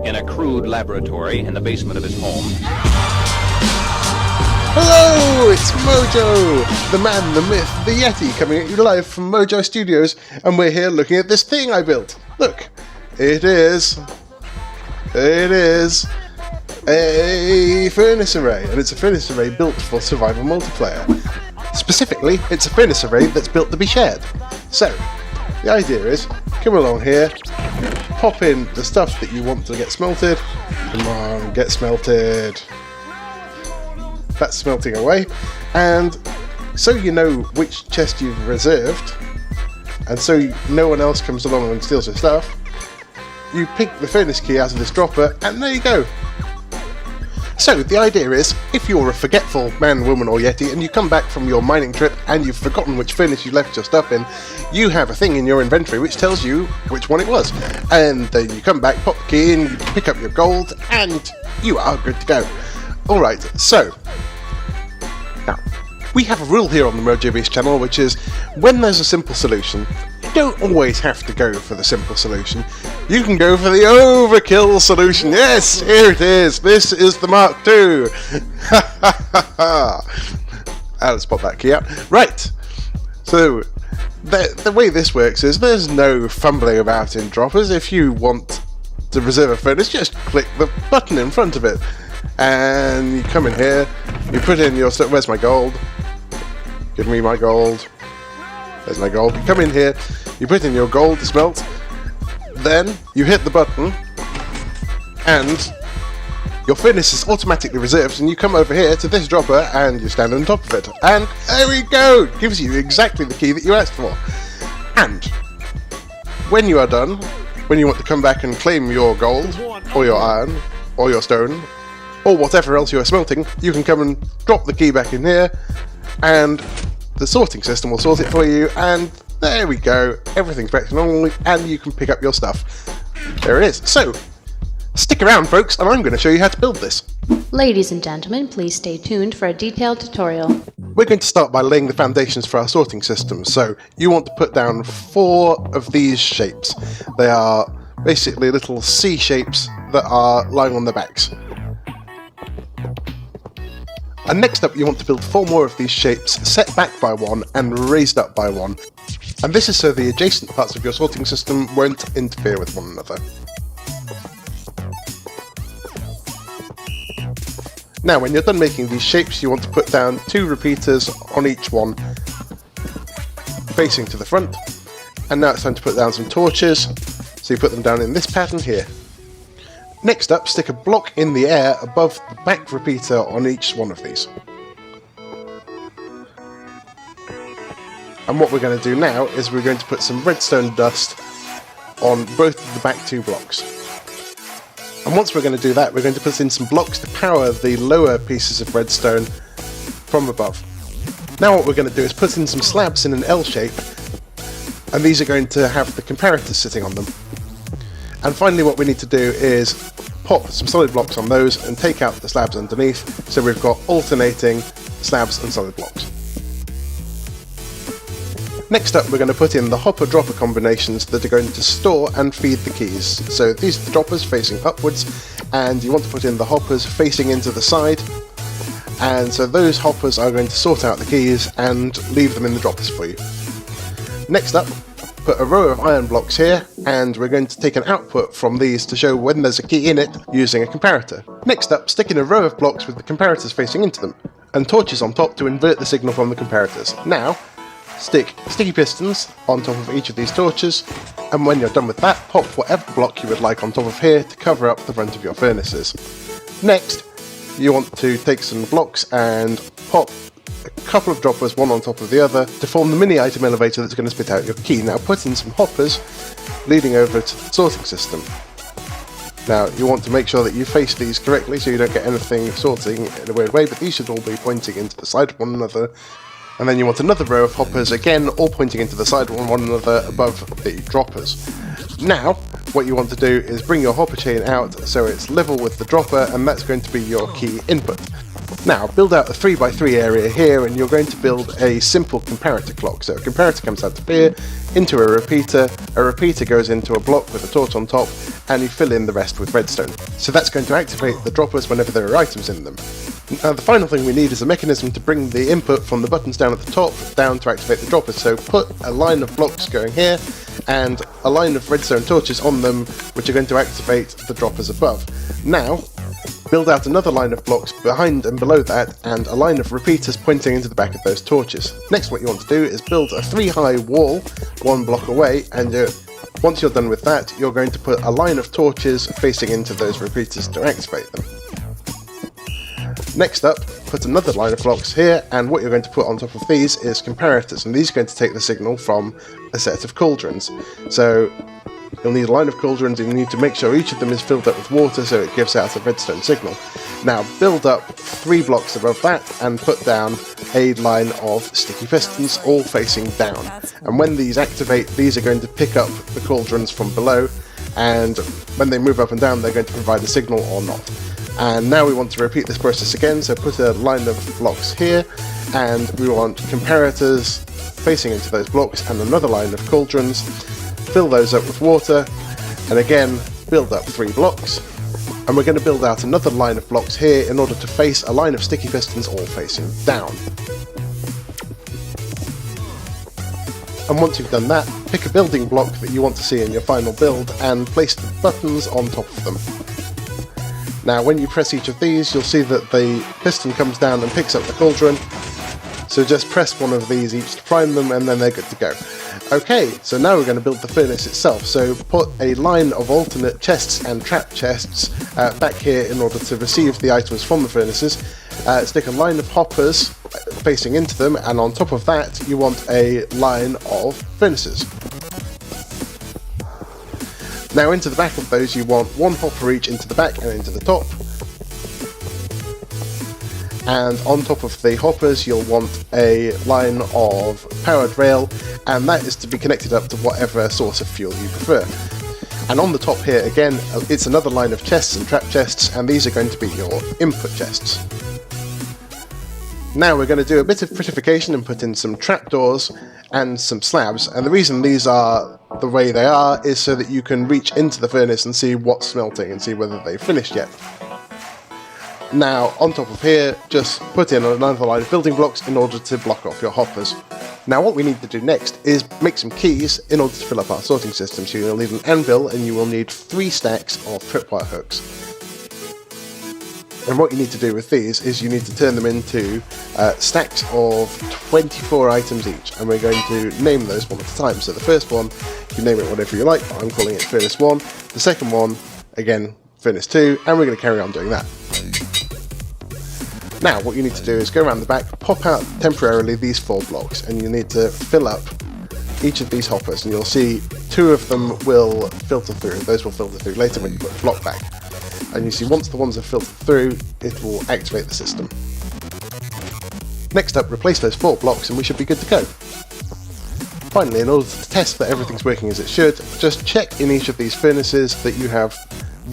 in a crude laboratory in the basement of his home. Hello, it's Mojo, the man, the myth, the Yeti, coming at you live from Mojo Studios, and we're here looking at this thing I built. Look, it is a furnace array, and it's a furnace array built for survival multiplayer. Specifically, it's a furnace array that's built to be shared. So, the idea is, come along here, pop in the stuff that you want to get smelted. Come on, get smelted. That's smelting away, and so you know which chest you've reserved, and so no one else comes along and steals your stuff, you pick the furnace key out of this dropper, and there you go. So the idea is, if you're a forgetful man, woman or yeti and you come back from your mining trip and you've forgotten which furnace you left your stuff in, you have a thing in your inventory which tells you which one it was, and then you come back, pop the key in, you pick up your gold, and you are good to go. Alright, so now, we have a rule here on the MojoBeast channel, which is, when there's a simple solution, you don't always have to go for the simple solution. You can go for the overkill solution. Yes, here it is. This is the Mark II. Let's pop that key out. Right. So, the way this works is, there's no fumbling about in droppers. If you want to reserve a furnace, just click the button in front of it. And you come in here, you put in your stuff. Where's my gold? Give me my gold. There's my gold. You come in here, you put in your gold to smelt, then you hit the button, and your furnace is automatically reserved, and you come over here to this dropper, and you stand on top of it. And there we go! Gives you exactly the key that you asked for. And when you are done, when you want to come back and claim your gold, or your iron, or your stone, or whatever else you are smelting, you can come and drop the key back in here, and the sorting system will sort it for you, and there we go, everything's back to normal, and you can pick up your stuff. There it is. So, stick around folks, and I'm going to show you how to build this. Ladies and gentlemen, please stay tuned for a detailed tutorial. We're going to start by laying the foundations for our sorting system. So, you want to put down 4 of these shapes. They are basically little C shapes that are lying on their backs. And next up, you want to build 4 more of these shapes, set back by 1 and raised up by 1. And this is so the adjacent parts of your sorting system won't interfere with one another. Now, when you're done making these shapes, you want to put down 2 repeaters on each one, facing to the front. And now it's time to put down some torches, so you put them down in this pattern here. Next up, stick a block in the air above the back repeater on each one of these. And what we're going to do now is we're going to put some redstone dust on both of the back 2 blocks. And once we're going to do that, we're going to put in some blocks to power the lower pieces of redstone from above. Now what we're going to do is put in some slabs in an L shape, and these are going to have the comparators sitting on them. And finally what we need to do is pop some solid blocks on those and take out the slabs underneath, so we've got alternating slabs and solid blocks. Next up, we're going to put in the hopper-dropper combinations that are going to store and feed the keys. So these are the droppers facing upwards, and you want to put in the hoppers facing into the side, and so those hoppers are going to sort out the keys and leave them in the droppers for you. Next up, put a row of iron blocks here, and we're going to take an output from these to show when there's a key in it using a comparator. Next up, stick in a row of blocks with the comparators facing into them, and torches on top to invert the signal from the comparators. Now, stick sticky pistons on top of each of these torches, and when you're done with that, pop whatever block you would like on top of here to cover up the front of your furnaces. Next, you want to take some blocks and pop a couple of droppers, one on top of the other, to form the mini item elevator that's going to spit out your key. Now put in some hoppers leading over to the sorting system. Now you want to make sure that you face these correctly so you don't get anything sorting in a weird way, but these should all be pointing into the side of one another. And then you want another row of hoppers, again all pointing into the side of one another above the droppers. Now what you want to do is bring your hopper chain out so it's level with the dropper, and that's going to be your key input. Now, build out a 3x3 area here, and you're going to build a simple comparator clock. So a comparator comes out of here, into a repeater goes into a block with a torch on top, and you fill in the rest with redstone. So that's going to activate the droppers whenever there are items in them. Now, the final thing we need is a mechanism to bring the input from the buttons down at the top down to activate the droppers. So put a line of blocks going here, and a line of redstone torches on them, which are going to activate the droppers above. Now, build out another line of blocks behind and below that, and a line of repeaters pointing into the back of those torches. Next, what you want to do is build a 3-high wall 1 block away, and once you're done with that, you're going to put a line of torches facing into those repeaters to activate them. Next up, put another line of blocks here, and what you're going to put on top of these is comparators, and these are going to take the signal from a set of cauldrons. So you'll need a line of cauldrons, and you need to make sure each of them is filled up with water so it gives out a redstone signal. Now build up 3 blocks above that and put down a line of sticky pistons all facing down. And when these activate, these are going to pick up the cauldrons from below, and when they move up and down they're going to provide a signal or not. And now we want to repeat this process again, so put a line of blocks here, and we want comparators facing into those blocks and another line of cauldrons. Fill those up with water, and again build up 3 blocks, and we're going to build out another line of blocks here in order to face a line of sticky pistons all facing down. And once you've done that, pick a building block that you want to see in your final build and place the buttons on top of them. Now when you press each of these, you'll see that the piston comes down and picks up the cauldron, so just press one of these each to prime them, and then they're good to go. Okay, so now we're going to build the furnace itself, so put a line of alternate chests and trap chests back here in order to receive the items from the furnaces. Stick a line of hoppers facing into them, and on top of that you want a line of furnaces. Now into the back of those you want 1 hopper each into the back and into the top. And on top of the hoppers you'll want a line of powered rail, and that is to be connected up to whatever source of fuel you prefer. And on the top here again, it's another line of chests and trap chests, and these are going to be your input chests. Now we're going to do a bit of prettification and put in some trapdoors and some slabs, and the reason these are the way they are is so that you can reach into the furnace and see what's smelting and see whether they've finished yet. Now on top of here, just put in another line of building blocks in order to block off your hoppers. Now what we need to do next is make some keys in order to fill up our sorting system. So you'll need an anvil, and you will need 3 stacks of tripwire hooks. And what you need to do with these is you need to turn them into stacks of 24 items each, and we're going to name those one at a time. So the first one, you can name it whatever you like, but I'm calling it Furnace 1. The second one, again, Furnace 2, and we're going to carry on doing that. Now what you need to do is go around the back, pop out temporarily these 4 blocks, and you need to fill up each of these hoppers, and you'll see 2 of them will filter through. Those will filter through later when you put the block back. And you see once the ones are filtered through, it will activate the system. Next up, replace those 4 blocks and we should be good to go. Finally, in order to test that everything's working as it should, just check in each of these furnaces that you have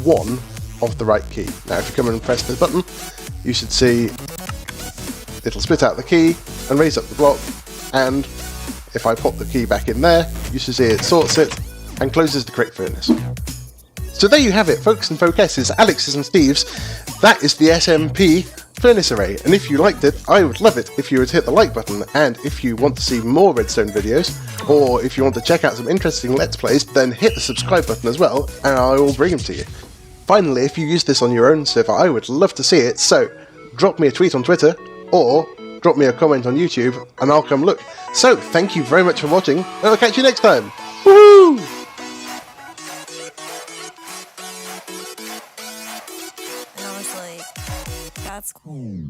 1 of the right key. Now if you come and press the button, you should see it'll spit out the key and raise up the block, and if I pop the key back in there, you should see it sorts it and closes the correct furnace. So there you have it, folks and folkesses, Alex's and Steve's. That is the SMP furnace array, and if you liked it, I would love it if you would hit the like button, and if you want to see more Redstone videos, or if you want to check out some interesting Let's Plays, then hit the subscribe button as well, and I will bring them to you. Finally, if you use this on your own server, I would love to see it, so drop me a tweet on Twitter, or drop me a comment on YouTube, and I'll come look. So, thank you very much for watching, and I'll catch you next time! Woohoo! And I was like, that's cool.